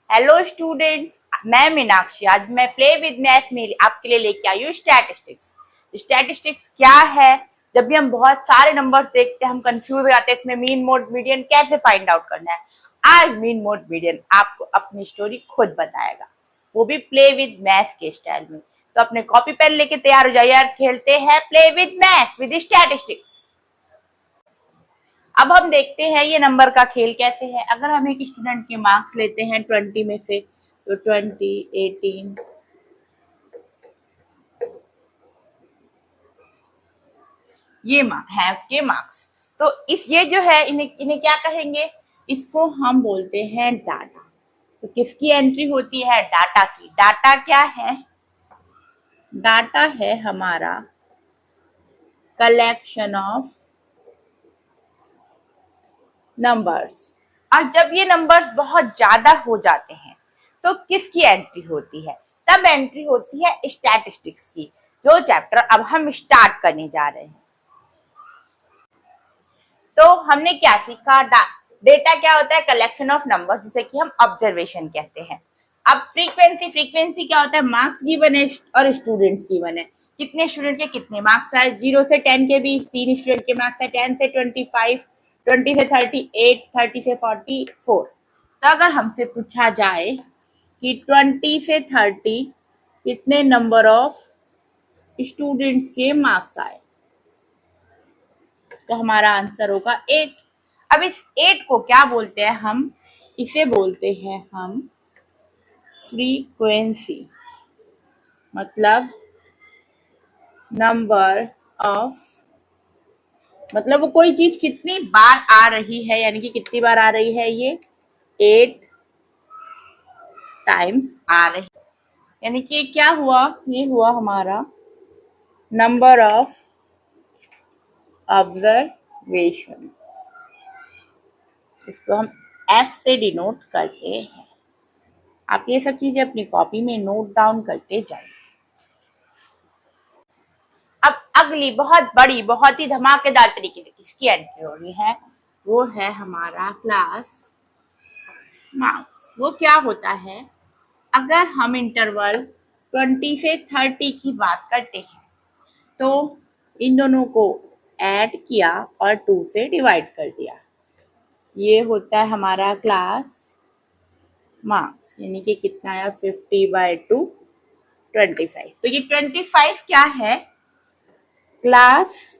Hello students, मैं मीनाक्षी। आज मैं प्ले विद मैथ्स में आपके लिए लेके आई हूँ स्टैटिस्टिक्स। स्टैटिस्टिक्स क्या है? जब भी हम बहुत सारे नंबर्स देखते हैं हम कंफ्यूज हो जाते हैं इसमें मीन मोड मीडियन कैसे फाइंड आउट करना है। आज मीन मोड मीडियन आपको अपनी स्टोरी खुद बताएगा, वो भी प्ले विद मैथ्स के स्टाइल में। तो अपने कॉपी पेन लेके तैयार हो जाइए यार, खेलते हैं play with maths with statistics. अब हम देखते हैं ये नंबर का खेल कैसे है। अगर हम एक स्टूडेंट के मार्क्स लेते हैं 20 में से, तो 20, 18, ये है उसके मार्क्स। तो इस ये जो है इन्हें क्या कहेंगे? इसको हम बोलते हैं डाटा। तो किसकी एंट्री होती है? डाटा की। डाटा क्या है? डाटा है हमारा कलेक्शन ऑफ नंबर्स। और जब ये नंबर्स बहुत ज्यादा हो जाते हैं तो किसकी एंट्री होती है? तब एंट्री होती है स्टैटिस्टिक्स की, जो चैप्टर अब हम स्टार्ट करने जा रहे हैं। तो हमने क्या सीखा? डेटा क्या होता है? कलेक्शन ऑफ नंबर, जिसे कि हम ऑब्जर्वेशन कहते हैं। अब फ्रीक्वेंसी क्या होता है? मार्क्स गिवन है और स्टूडेंट्स गिवन है। कितने स्टूडेंट के कितने मार्क्स आए? 0 से 10 के बीच 3 स्टूडेंट के मार्क्स है, 10 से 25, 20 से 38, 30 से 44। तो अगर हमसे पूछा जाए कि 20 से 30 कितने नंबर ऑफ स्टूडेंट्स के मार्क्स आए, तो हमारा आंसर होगा 8। अब इस 8 को क्या बोलते हैं हम? इसे बोलते हैं हम फ्रीक्वेंसी, मतलब नंबर ऑफ, मतलब वो कोई चीज कितनी बार आ रही है, यानी कि कितनी बार आ रही है, ये 8 टाइम्स आ रही है। यानी कि क्या हुआ? ये हुआ हमारा नंबर ऑफ ऑब्जर्वेशन। इसको हम F से डिनोट करते हैं। आप ये सब चीजें अपनी कॉपी में नोट डाउन करते जाइए। अब अगली बहुत बड़ी, बहुत ही धमाकेदार तरीके से किसकी एंट्री हो रही है? वो है हमारा क्लास मार्क्स। वो क्या होता है? अगर हम इंटरवल 20 से 30 की बात करते हैं तो इन दोनों को ऐड किया और 2 से डिवाइड कर दिया, ये होता है हमारा क्लास मार्क्स। यानी कि कितना आया? 50/2, 25। तो ये 25 क्या है? क्लास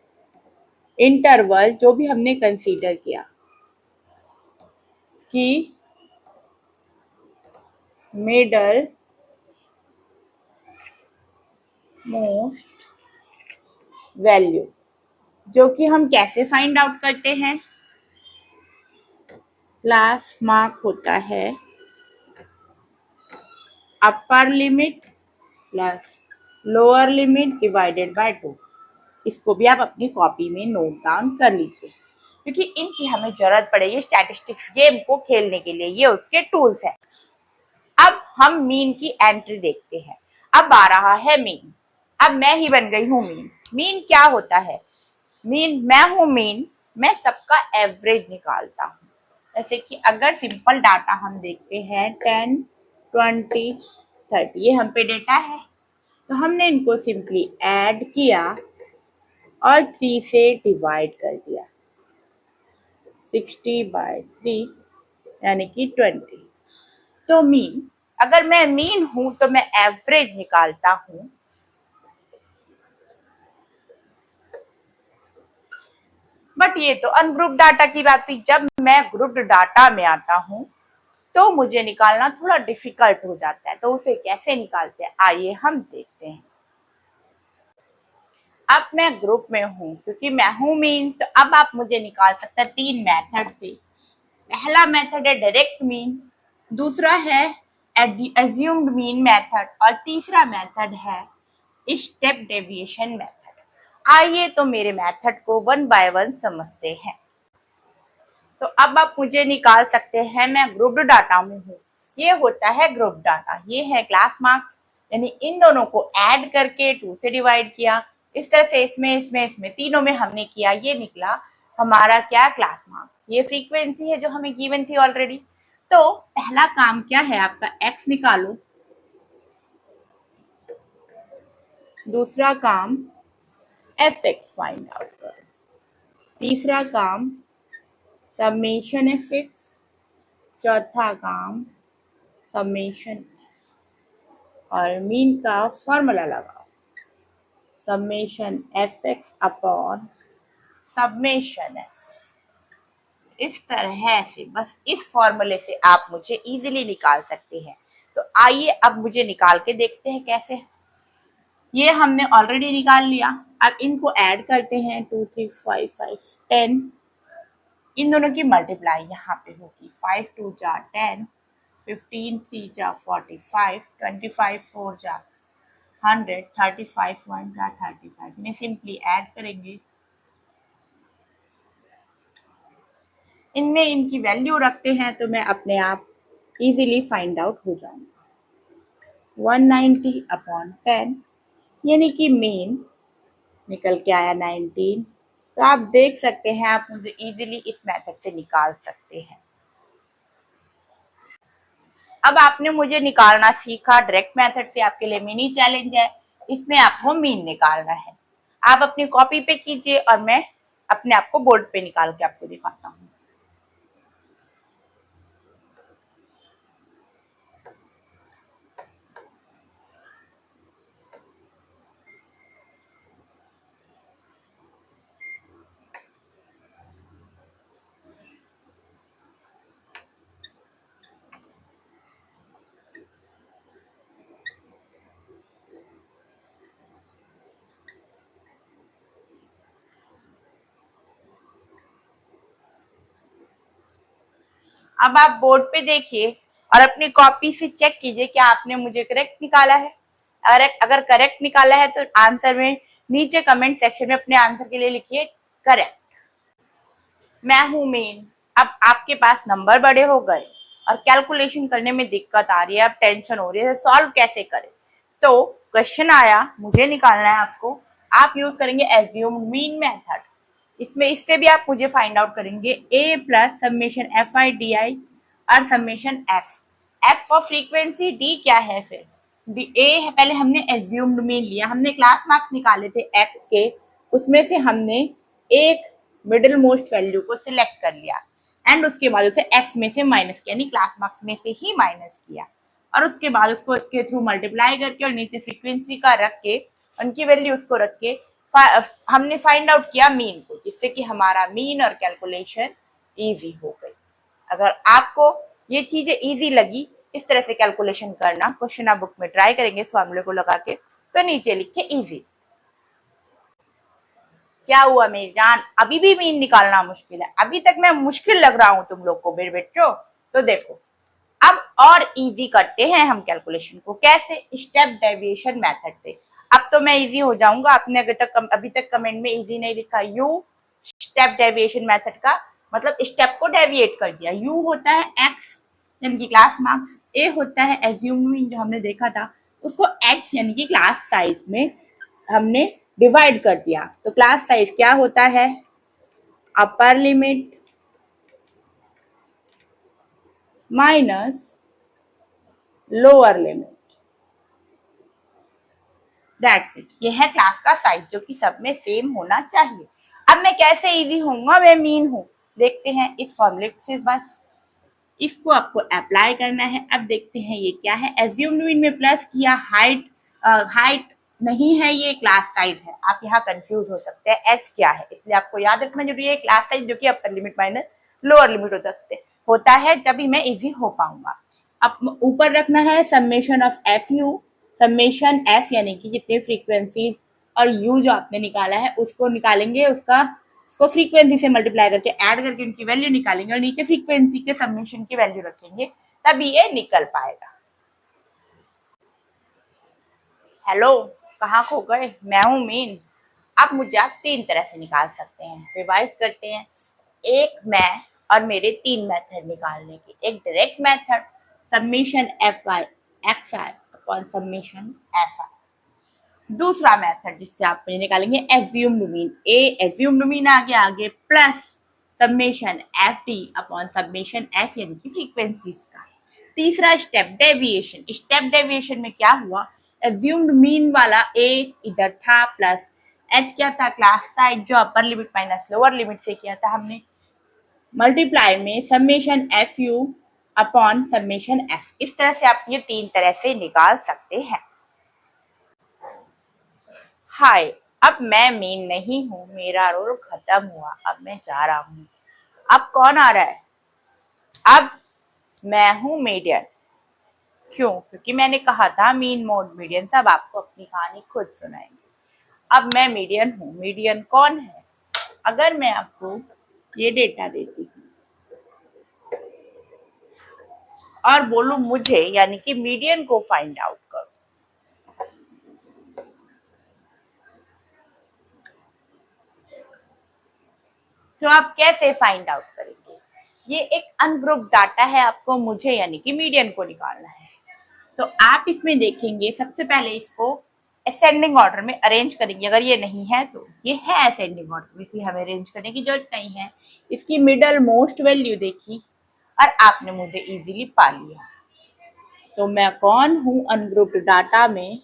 इंटरवल जो भी हमने कंसीडर किया कि मिडल मोस्ट वैल्यू, जो कि हम कैसे फाइंड आउट करते हैं? क्लास मार्क होता है upper limit plus lower limit divided by 2। इसको भी आप अपनी कॉपी में नोट डाउन कर लीजिए, क्योंकि इनकी हमें जरूरत पड़ेगी स्टैटिस्टिक्स गेम को खेलने के लिए। ये उसके टूल्स हैं। अब हम मीन की एंट्री देखते हैं। अब आ रहा है मीन। अब मैं ही बन गई हूँ मीन। मीन क्या होता है? मीन, मैं हूँ मीन, मैं सबका एवरेज निकालता हूँ। जैसे कि अगर सिंपल डाटा हम देखते हैं 10, 20, 30, ये हम पे डेटा है, तो हमने इनको सिंपली ऐड किया और 3 से डिवाइड कर दिया, 60/3 यानी कि 20। तो मीन, अगर मैं मीन हूं तो मैं एवरेज निकालता हूं। बट ये तो अनग्रुप्ड डाटा की बात थी। जब मैं ग्रुप्ड डाटा में आता हूं तो मुझे निकालना थोड़ा डिफिकल्ट हो जाता है। तो उसे कैसे निकालते हैं, आइए हम देखते हैं। अब मैं ग्रुप में हूं, क्योंकि मैं हूं मीन, तो अब आप मुझे निकाल सकते हैं 3 मेथड से। पहला मेथड है डायरेक्ट मीन, दूसरा है एज्यूम्ड मीन मेथड, और तीसरा मेथड है स्टेप डेविएशन मेथड। आइए तो मेरे मेथड को 1 बाय 1 समझते हैं। तो अब आप मुझे निकाल सकते हैं, मैं ग्रुप्ड डाटा में हूँ। ये होता है ग्रुप डाटा, ये है क्लास मार्क्स। यानी इन दोनों को ऐड करके 2 से डिवाइड किया, इस तरह से इसमें तीनों में हमने किया, ये निकला हमारा क्या? Class marks. ये फ्रीक्वेंसी है जो हमें गिवन थी ऑलरेडी। तो पहला काम क्या है आपका, x निकालो, दूसरा काम fx फाइंड आउट करो, तीसरा काम समेशन fx, चौथा काम समेशन और मीन का फॉर्मूला लगाओ, summation fx upon summation f। इस तरह से बस इस फॉर्मूले से आप मुझे इजीली निकाल सकते हैं। तो आइए अब मुझे निकाल के देखते हैं कैसे। ये हमने ऑलरेडी निकाल लिया, अब इनको ऐड करते हैं, 2 3 5 5 10, इन दोनों की मल्टीप्लाई यहाँ पे होगी, 5 2 जा 10, 15 3 जा 45, 25 4 जा 100, 35 1 जा 35, इन्हें सिंपली ऐड करेंगे, इनमें इनकी वैल्यू रखते हैं तो मैं अपने आप इजीली फाइंड आउट हो जाऊंगा। 190 अपॉन 10 यानी कि मीन निकल के आया 19। तो आप देख सकते हैं, आप मुझे इजीली इस मेथड से निकाल सकते हैं। अब आपने मुझे निकालना सीखा डायरेक्ट मेथड से, आपके लिए मिनी चैलेंज है, इसमें आपको मीन निकालना है। आप अपनी कॉपी पे कीजिए और मैं अपने आप को बोर्ड पे निकाल के आपको दिखाता हूँ। अब आप बोर्ड पे देखिए और अपनी कॉपी से चेक कीजिए कि आपने मुझे करेक्ट निकाला है। अगर करेक्ट निकाला है तो आंसर में नीचे कमेंट सेक्शन में अपने आंसर के लिए लिखिए करेक्ट। मैं हूं मीन। अब आपके पास नंबर बड़े हो गए और कैलकुलेशन करने में दिक्कत आ रही है, अब टेंशन हो रही है सॉल्व कैसे करें। तो क्वेश्चन आया, मुझे निकालना है आपको, आप यूज करेंगे एज्यूम मीन मेथड। इसमें इससे भी आप मुझे फाइंड आउट करेंगे a plus summation F I D I और summation F for frequency, d क्या है फिर डी ए है। पहले हमने एज्यूम्ड मीन लिया, हमने क्लास मार्क्स निकाले थे x के, उसमें से हमने एक मिडिल मोस्ट वैल्यू को सिलेक्ट कर लिया एंड उसके बाद उसे x में से माइनस किया, यानी क्लास मार्क्स में से ही माइनस किया, और उसके बाद उसको इसके थ्रू मल्टीप्लाई करके और नीचे फ्रीक्वेंसी का रख के उनकी वैल्यू उसको रख के हमने फाइंड आउट किया मीन को, जिससे कि हमारा मीन और कैलकुलेशन इजी हो गई। अगर आपको ये चीजें इजी लगी, इस तरह से कैलकुलेशन करना, क्वेश्चन आप बुक में ट्राई करेंगे फॉर्मूले को लगा के, तो नीचे लिखे इजी। क्या हुआ मेरी जान, अभी भी मीन निकालना मुश्किल है? अभी तक मैं मुश्किल लग रहा हूं तुम लोग को मेरे बच्चों? तो देखो अब और इजी करते हैं हम कैलकुलेशन को, कैसे? स्टेप डेविएशन मेथड से। अब तो मैं इजी हो जाऊंगा। आपने अभी तक कमेंट में इजी नहीं लिखा, यू स्टेप डेविएशन मेथड का मतलब स्टेप को डेविएट कर दिया। यू होता है एक्स यानी कि क्लास मार्क्स, ए होता है एज्यूमिंग जो हमने देखा था, उसको एच यानी कि क्लास साइज में हमने डिवाइड कर दिया। तो क्लास साइज क्या होता है? Upper limit minus lower limit, that's it. ये है क्लास का साइज जो कि सब में सेम होना चाहिए। अब मैं कैसे इजी होऊंगा? मैं मीन हूं, देखते हैं इस फॉर्मूले से। बस इसको आपको अप्लाई करना है। अब देखते हैं ये क्या है। एज्यूम्ड मीन में प्लस किया, हाइट नहीं है, ये क्लास साइज है। आप यहाँ कंफ्यूज हो सकते हैं एच क्या है, इसलिए आपको याद रखना जरूरी है क्लास साइज जो कि upper limit minus lower limit होता है, तभी मैं इजी हो पाऊंगा। अब ऊपर रखना है summation of F you, summation F यानी कि जितने फ्रीक्वेंसीज और यू जो आपने निकाला है उसको निकालेंगे, उसको फ्रीक्वेंसी से मल्टीप्लाई करके ऐड करके उनकी वैल्यू निकालेंगे और नीचे फ्रीक्वेंसी के समेशन की वैल्यू रखेंगे, तभी ये निकल पाएगा। हेलो, कहाँ खो गए? मैं हूं मीन। अब मुझे आप तीन तरह से निकाल सकते हैं, रिवाइज करते हैं। एक मैं और मेरे तीन मेथड निकालने के, एक डायरेक्ट मेथड समेशन एफ आई एक्स आई अपॉन समेशन एफ आई। दूसरा मेथड जिससे आप निकालेंगे एज्यूम्ड मीन, ए एज्यूम्ड मीन आगे plus summation F D upon summation F यानी कि फ्रीक्वेंसीज का। तीसरा स्टेप डेविएशन। स्टेप डेविएशन में क्या हुआ, एज्यूम्ड मीन वाला ए इधर था प्लस एच क्या था, क्लास साइज जो upper limit minus lower limit से किया था हमने, मल्टीप्लाई में summation F U upon summation F. इस तरह से आप ये तीन तरह से निकाल सकते हैं। हाय, अब मैं मीन नहीं हूं, मेरा रोल खत्म हुआ, अब मैं जा रहा हूं। अब कौन आ रहा है, अब मैं हूं मीडियन। क्यों, क्योंकि मैंने कहा था मीन मोड मीडियन, सब आपको अपनी कहानी खुद सुनाएंगे। अब मैं मीडियन हूं, मीडियन कौन है, अगर मैं आपको ये डेटा देती हूँ और बोलूं मुझे यानी कि मीडियन को फाइंड आउट करो, तो आप कैसे फाइंड आउट करेंगे। ये एक अनग्रुप डाटा है, आपको मुझे यानी कि मीडियन को निकालना है। तो आप इसमें देखेंगे सबसे पहले इसको असेंडिंग ऑर्डर में अरेंज करेंगे। अगर ये नहीं है तो ये है असेंडिंग ऑर्डर में, इसलिए हमें अरेंज करने की जरूरत नहीं है। इसकी मिडल मोस्ट वैल्यू देखी और आपने मुझे इजीली पा लिया। तो मैं कौन हूं अनग्रुप्ड डाटा में,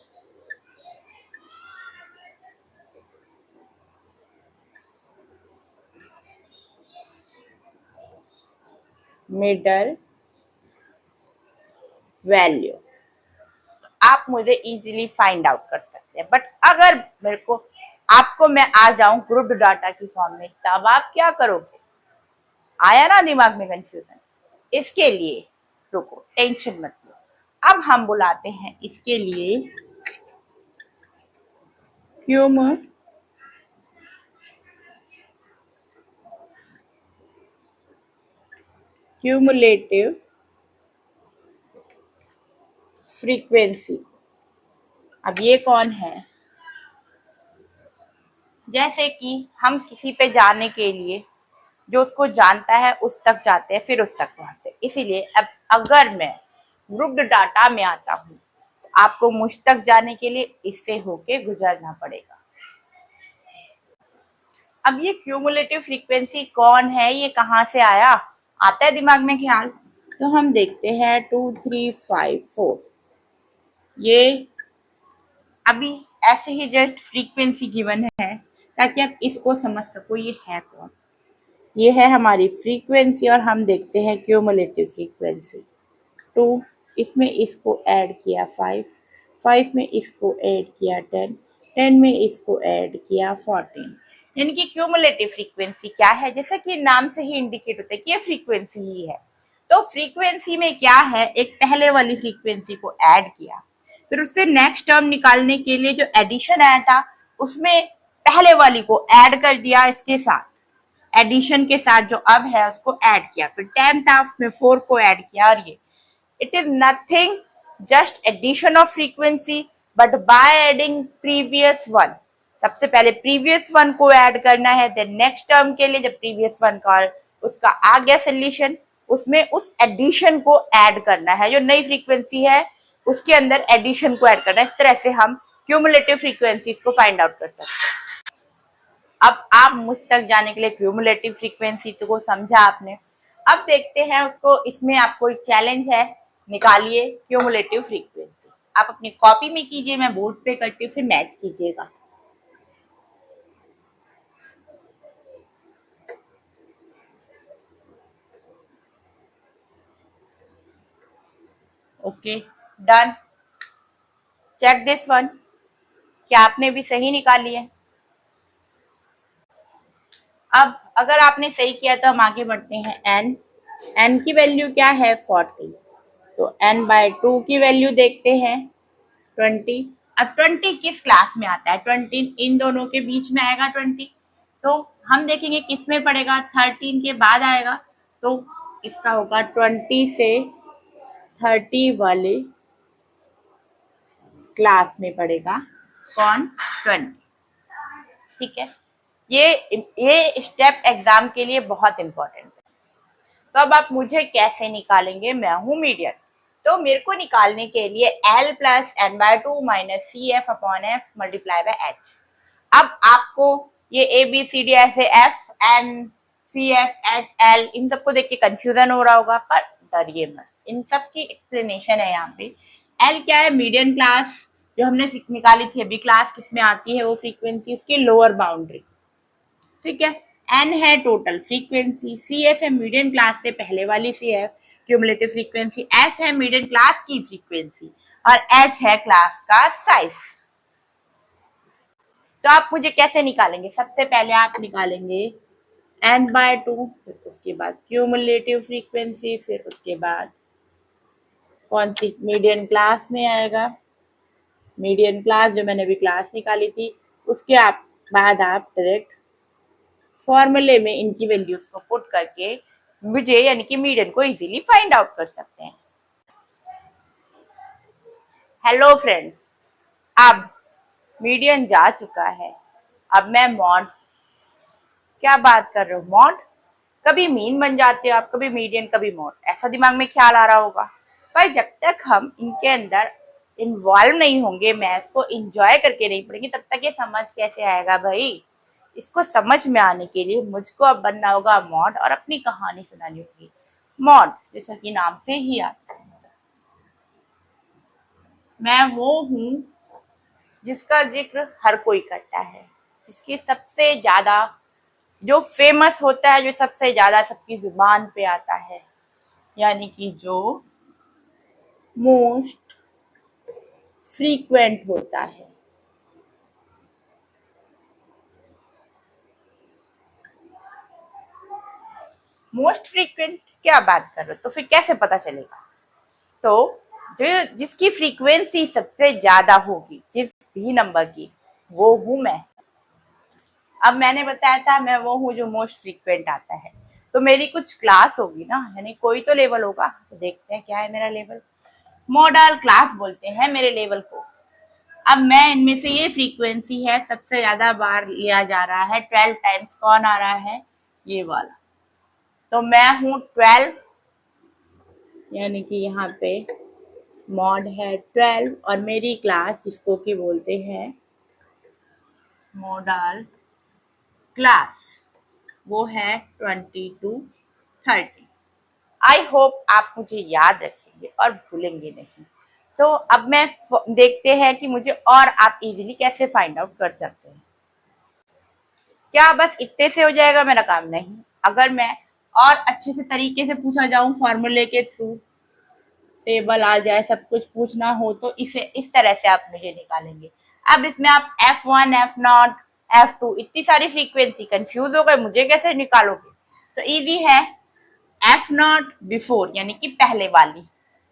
मिडल वैल्यू। आप मुझे इजीली फाइंड आउट कर सकते हैं। बट अगर मेरे को आपको मैं आ जाऊं ग्रुप्ड डाटा की फॉर्म में, तब आप क्या करोगे, आया ना दिमाग में कंफ्यूजन। इसके लिए रुको, टेंशन मत लो, अब हम बुलाते हैं इसके लिए क्यूमुलेटिव फ्रीक्वेंसी। अब ये कौन है, जैसे कि हम किसी पे जाने के लिए जो उसको जानता है उस तक जाते हैं, फिर उस तक पहुंचते हैं। इसीलिए अब अगर मैं ग्रुप्ड डाटा में आता हूं, आपको मुझ तक जाने के लिए इससे होके गुजरना पड़ेगा। अब ये क्यूमुलेटिव फ्रीक्वेंसी कौन है, ये कहाँ से आया, आता है दिमाग में ख्याल। तो हम देखते हैं 2 3 5 4, ये अभी ऐसे ही जस्ट फ्रीक्वेंसी गिवन है ताकि आप इसको समझ सको ये है कौन। ये है हमारी फ्रीक्वेंसी और हम देखते हैं क्यूमुलेटिव फ्रीक्वेंसी 2, इसमें इसको ऐड किया 5, 5 में इसको ऐड किया 10, 10 में इसको ऐड किया 14। यानी कि क्यूमुलेटिव फ्रीक्वेंसी क्या है, जैसा कि नाम से ही इंडिकेट होता है कि ये फ्रीक्वेंसी ही है। तो फ्रीक्वेंसी में क्या है, एक पहले वाली फ्रीक्वेंसी को ऐड किया, फिर उससे नेक्स्ट टर्म निकालने के लिए जो एडिशन आया था उसमें पहले वाली को ऐड कर दिया, इसके साथ एडिशन के साथ जो अब है उसको ऐड किया, फिर 10 था उसमें 4 को ऐड किया, और ये it is nothing just addition of frequency but by adding previous one। सबसे पहले previous one को ऐड करना है, then next term के लिए जब previous one का उसका आ गया सोल्यूशन, उसमें उस एडिशन को ऐड करना है, जो नई फ्रीक्वेंसी है उसके अंदर एडिशन को ऐड करना है। इस तरह से हम क्यूमुलेटिव फ्रीक्वेंसीज को फाइंड आउट कर सकते हैं। अब आप मुझ तक जाने के लिए क्यूमुलेटिव फ्रीक्वेंसी को समझा आपने। अब देखते हैं उसको, इसमें आपको एक चैलेंज है, निकालिए क्यूमुलेटिव फ्रीक्वेंसी। आप अपनी कॉपी में कीजिए, मैं बोर्ड पे करती हूँ, फिर मैच कीजिएगा। Okay, done. Check this one, क्या आपने भी सही निकाली है। अब अगर आपने सही किया तो हम आगे बढ़ते हैं। एन की वैल्यू क्या है 40, तो n/2 की वैल्यू देखते हैं 20। अब 20 किस क्लास में आता है, 20 इन दोनों के बीच में आएगा 20, तो हम देखेंगे किस में पड़ेगा, 13 के बाद आएगा, तो इसका होगा 20 से 30 वाले क्लास में पड़ेगा कौन, 20। ठीक है, ये स्टेप एग्जाम के लिए बहुत इंपॉर्टेंट है। तो अब आप मुझे कैसे निकालेंगे, मैं हूं मीडियन, तो मेरे को निकालने के लिए L plus n/2 minus CF upon F multiply by H। अब आपको ये ABCD ऐसे F N CF, HL, इन सबको देख के कंफ्यूजन हो रहा होगा, पर डरिए मत, इन सब की एक्सप्लेनेशन है यहाँ पे। L क्या है? मीडियन क्लास, जो हमने निकाली थी अभी क्लास, किसमें आती है वो फ्रीक्वेंसी, उसकी लोअर बाउंड्री, ठीक है। N है टोटल फ्रीक्वेंसी, CF है मीडियन क्लास से पहले वाली CF क्यूमुलेटिव फ्रीक्वेंसी, S है मीडियन क्लास की फ्रीक्वेंसी, और H है क्लास का साइज। तो आप मुझे कैसे निकालेंगे? सबसे पहले आप निकालेंगे n/2, फिर उसके बाद क्यूमुलेटिव फ्रीक्वेंसी, फिर उसके बाद कौन सी मीडियन क्लास में आएगा, मीडियन क्लास जो मैंने अभी क्लास निकाली थी, उसके बाद आप डायरेक्ट फॉर्मूले में इनकी वैल्यूज को पुट करके मुझे यानी कि मीडियन को इजीली फाइंड आउट कर सकते हैं। हेलो फ्रेंड्स, अब मीडियन जा चुका है, अब मैं मॉड, क्या बात कर रहे हो मॉड, कभी मीन बन जाते हो आप, कभी मीडियन कभी मॉड, ऐसा दिमाग में ख्याल आ रहा होगा। पर जब तक हम इनके अंदर इन्वॉल्व नहीं होंगे, मैथ्स को एंजॉय करके नहीं पढ़ेंगे, तब तक ये समझ कैसे आएगा भाई। इसको समझ में आने के लिए मुझको अब बनना होगा मॉड और अपनी कहानी सुनानी होगी। मॉड जैसा कि नाम से ही आता है, मैं वो हूं जिसका जिक्र हर कोई करता है, जिसकी सबसे ज्यादा जो फेमस होता है, जो सबसे ज्यादा सबकी जुबान पे आता है, यानी कि जो मोस्ट फ्रीक्वेंट होता है। मोस्ट फ्रीक्वेंट क्या बात कर रहे हो, तो फिर कैसे पता चलेगा? तो जो जिसकी फ्रीक्वेंसी सबसे ज्यादा होगी जिस भी नंबर की, वो हूं मैं। अब मैंने बताया था मैं वो हूँ जो मोस्ट फ्रीक्वेंट आता है, तो मेरी कुछ क्लास होगी ना, यानी कोई तो लेवल होगा। तो देखते हैं क्या है मेरा लेवल। मॉडल क्लास बोलते हैं मेरे लेवल को। अब मैं इनमें से ये फ्रीक्वेंसी है, सबसे ज्यादा बार लिया जा रहा है, 12 टाइम्स कौन आ रहा है, ये वाला। तो मैं हूँ 12, यानी कि यहाँ पे मॉड है 12, और मेरी क्लास जिसको कि बोलते हैं मॉडल क्लास, वो है 20 to 30। आई होप आप मुझे याद रखेंगे और भूलेंगे नहीं। तो अब मैं देखते हैं कि मुझे और आप इजीली कैसे फाइंड आउट कर सकते हैं। क्या बस इतने से हो जाएगा मेरा काम? नहीं, अगर मैं और अच्छे से तरीके से पूछा जाऊं, फॉर्मूले के थ्रू टेबल आ जाए, सब कुछ पूछना हो, तो इसे इस तरह से आप मुझे निकालेंगे। अब इसमें आप F1, F0, F2 इतनी सारी फ्रीक्वेंसी, कंफ्यूज हो गए मुझे कैसे निकालोगे? तो इजी है, F0 बिफोर यानी कि पहले वाली,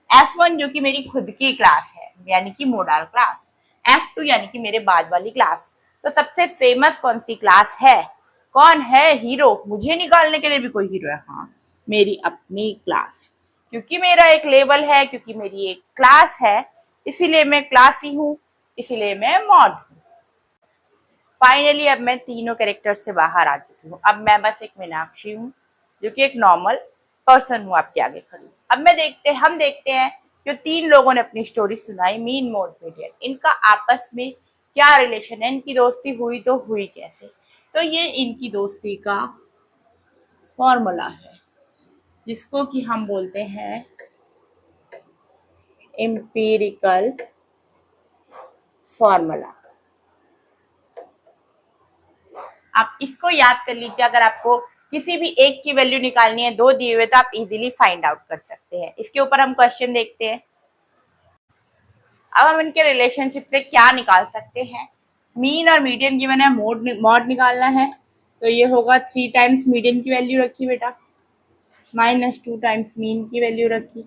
F1 जो कि मेरी खुद की क्लास है यानी कि मॉडल क्लास, F2 यानी कि मेरे बाद वाली क्लास। तो सबसे फेमस कौन सी क्लास है, कौन है हीरो? मुझे निकालने के लिए भी कोई हीरो है? हाँ, मेरी अपनी क्लास, क्योंकि मेरा एक लेवल है, क्योंकि मेरी एक क्लास है, इसीलिए मैं क्लासी हूँ, इसीलिए मैं मॉड हूँ। फाइनली अब मैं तीनों कैरेक्टर से बाहर आ चुकी हूँ। अब मैं बस एक मीनाक्षी हूँ जो कि एक नॉर्मल पर्सन हूँ आपके आगे खड़ी। अब हम देखते हैं जो तीन लोगों ने अपनी स्टोरी सुनाई, मीन, मोड, मीडियन, इनका आपस में क्या रिलेशन है, इनकी दोस्ती हुई तो हुई कैसे? तो ये इनकी दोस्ती का फॉर्मूला है, जिसको कि हम बोलते हैं एम्पिरिकल फॉर्मूला। आप इसको याद कर लीजिए, अगर आपको किसी भी एक की वैल्यू निकालनी है, दो दिए हुए, तो आप इजीली फाइंड आउट कर सकते हैं। इसके ऊपर हम क्वेश्चन देखते हैं। अब हम इनके रिलेशनशिप से क्या निकाल सकते हैं? मीन और मीडियन गिवन है, मॉड निकालना है, तो ये होगा 3 टाइम्स मीडियन की वैल्यू रखी बेटा, -2 टाइम्स मीन की वैल्यू रखी।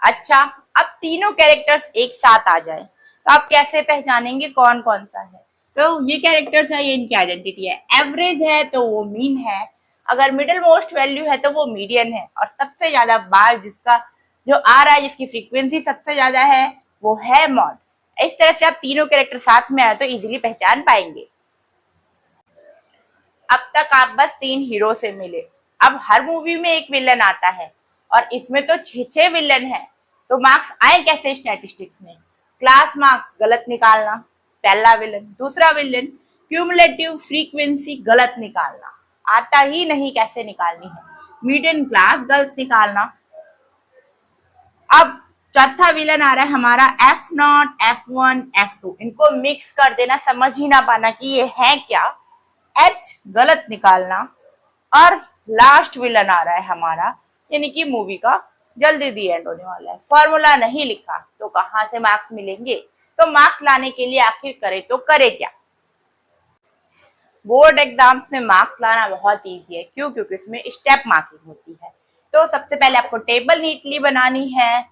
अच्छा, अब तीनों कैरेक्टर्स एक साथ आ जाए तो आप कैसे पहचानेंगे कौन कौन सा है? तो ये कैरेक्टर्स है, ये इनकी आइडेंटिटी है। एवरेज है तो वो मीन है, अगर मिडिल मोस्ट वैल्यू है तो वो मीडियन है, और सबसे ज्यादा बार जिसका जो आ रहा है, जिसकी फ्रीक्वेंसी सबसे ज्यादा है, वो है मॉड। इस तरह से आप तीनों कैरेक्टर साथ में आए तो इजीली पहचान पाएंगे। अब तक आप बस 3 हीरो से मिले, अब हर मूवी में एक विलन आता है, और इसमें तो 6 विलन है, तो मार्क्स आए कैसे स्टैटिस्टिक्स में? क्लास मार्क्स गलत निकालना, पहला विलन। दूसरा विलन क्यूमुलेटिव फ्रीक्वेंसी गलत निकालना, आता ही नहीं कैसे निकालनी है। मीडियन क्लास गलत निकालना। अब चौथा विलन आ रहा है हमारा F0, F1, F2, इनको मिक्स कर देना, समझ ही ना पाना कि ये है क्या। H गलत निकालना। और लास्ट विलन आ रहा है हमारा, यानी कि मूवी का जल्दी दी एंड होने वाला है। फॉर्मूला नहीं लिखा तो कहां से मार्क्स मिलेंगे? तो मार्क्स लाने के लिए आखिर करे तो करे क्या? बोर्ड एग्जाम में मार्क्स लाना बहुत इजी है। क्यों? क्योंकि इसमें स्टेप मार्किंग होती है। तो सबसे पहले आपको टेबल नीटली बनानी है,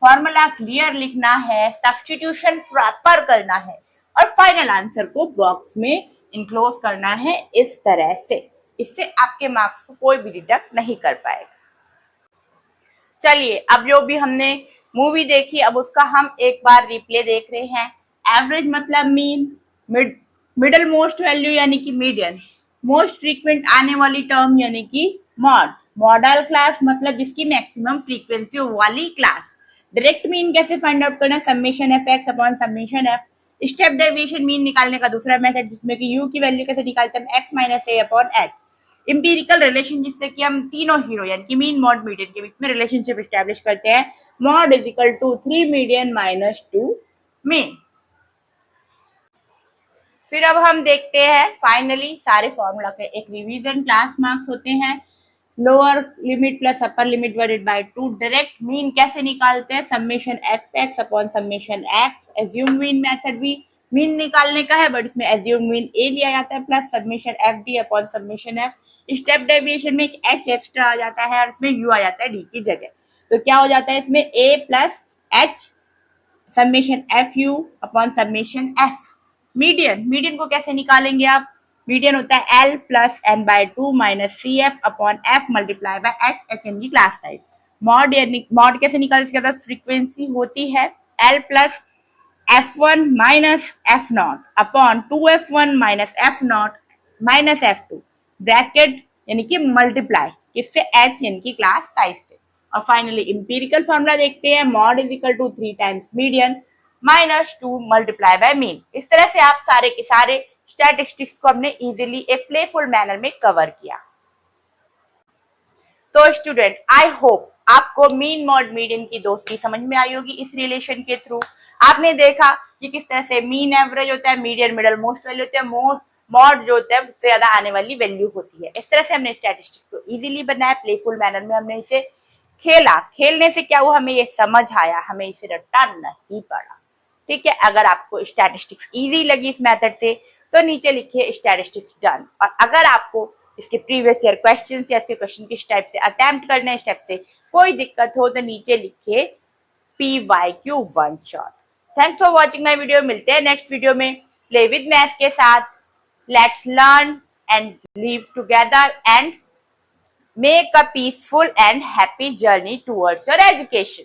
फॉर्मूला क्लियर लिखना है, सब्स्टिट्यूशन प्रॉपर करना है और फाइनल आंसर को बॉक्स में इनक्लोज करना है इस तरह से। इससे आपके मार्क्स को कोई भी डिडक्ट नहीं कर पाएगा। चलिए, अब जो भी हमने मूवी देखी अब उसका हम एक बार रिप्ले देख रहे हैं। एवरेज मतलब मीन, मिडल मोस्ट वैल्यू यानी कि मीडियन, मोस्ट फ्रीक्वेंट आने वाली टर्म यानी कि मॉड, मॉडल क्लास मतलब जिसकी मैक्सिमम फ्रीक्वेंसी वाली क्लास। डायरेक्ट मीन कैसे फाइंड आउट करना? Summation F x upon summation F. Step deviation mean निकालने का दूसरा मेथड, जिसमें कि यू की वैल्यू कैसे निकालते हैं? एक्स माइनस ए अपॉन एच। इंपीरिकल रिलेशन, जिससे कि हम तीनों हीरो यानी कि मीन मॉड मीडियन के बीच में रिलेशनशिप एस्टेब्लिश करते हैं। Mode is equal to 3 median minus 2 mean. फिर अब हम देखते हैं फाइनली सारे फॉर्मूला के एक रिवीजन। क्लास मार्क्स होते हैं lower limit plus upper limit divided by 2। Direct mean कैसे निकालते हैं? Summation F x upon summation x. Assume mean method भी मीन निकालने का है, बट इसमें एज्यूम मीन ए लिया जाता है plus summation F D upon summation F. Step deviation में एक एच एक्स्ट्रा आ जाता है और इसमें यू आ जाता है डी की जगह। तो क्या हो जाता है इसमें? A plus H summation F U upon summation F. Median, median को कैसे निकालेंगे आप? मीडियन होता है L plus N by 2 minus C F upon F multiply by H, H N की क्लास साइज। मॉड, मॉड कैसे निकाल? इसके बाद फ्रीक्वेंसी होती है L plus F1 minus F0 upon 2F1 minus F0 minus F2 bracket यानी कि multiply किससे? H यानी कि क्लास साइज से। और फाइनली इंपीरिकल फॉर्मूला देखते हैं, mode is equal to 3 times median minus 2 multiply by mean. इस तरह से आप सारे के सारे स्टैटिस्टिक्स को हमने इजीली एक प्लेफुल मैनर में कवर किया। तो स्टूडेंट, आई होप आपको मीन मॉड मीडियन की दोस्ती समझ में आई होगी। इस रिलेशन के थ्रू आपने देखा कि किस तरह से मीन एवरेज होता है, मीडियन मिडल मोस्ट वैल्यू होते हैं, मॉड जो होता है सबसे ज्यादा आने वाली वैल्यू होती है। इस तरह से हमने स्टैटिस्टिक्स को इजीली बनाया, प्लेफुल मैनर में हमने इसे खेला। खेलने से क्या हुआ? हमें ये समझ आया, हमें इसे रट्टा नहीं पड़ा। ठीक है, अगर आपको स्टैटिस्टिक्स इजी लगी इस मेथड से तो नीचे लिखिए स्टैटिस्टिक्स डन। और अगर आपको इसके प्रीवियस ईयर क्वेश्चंस या फिर क्वेश्चन किस टाइप से अटेम्प्ट करने इस टाइप से कोई दिक्कत हो तो नीचे लिखिए PYQ one shot. Thanks for watching my video. मिलते हैं नेक्स्ट वीडियो में प्ले विद मैथ के साथ। Let's learn and live together and make a peaceful and happy journey towards your education.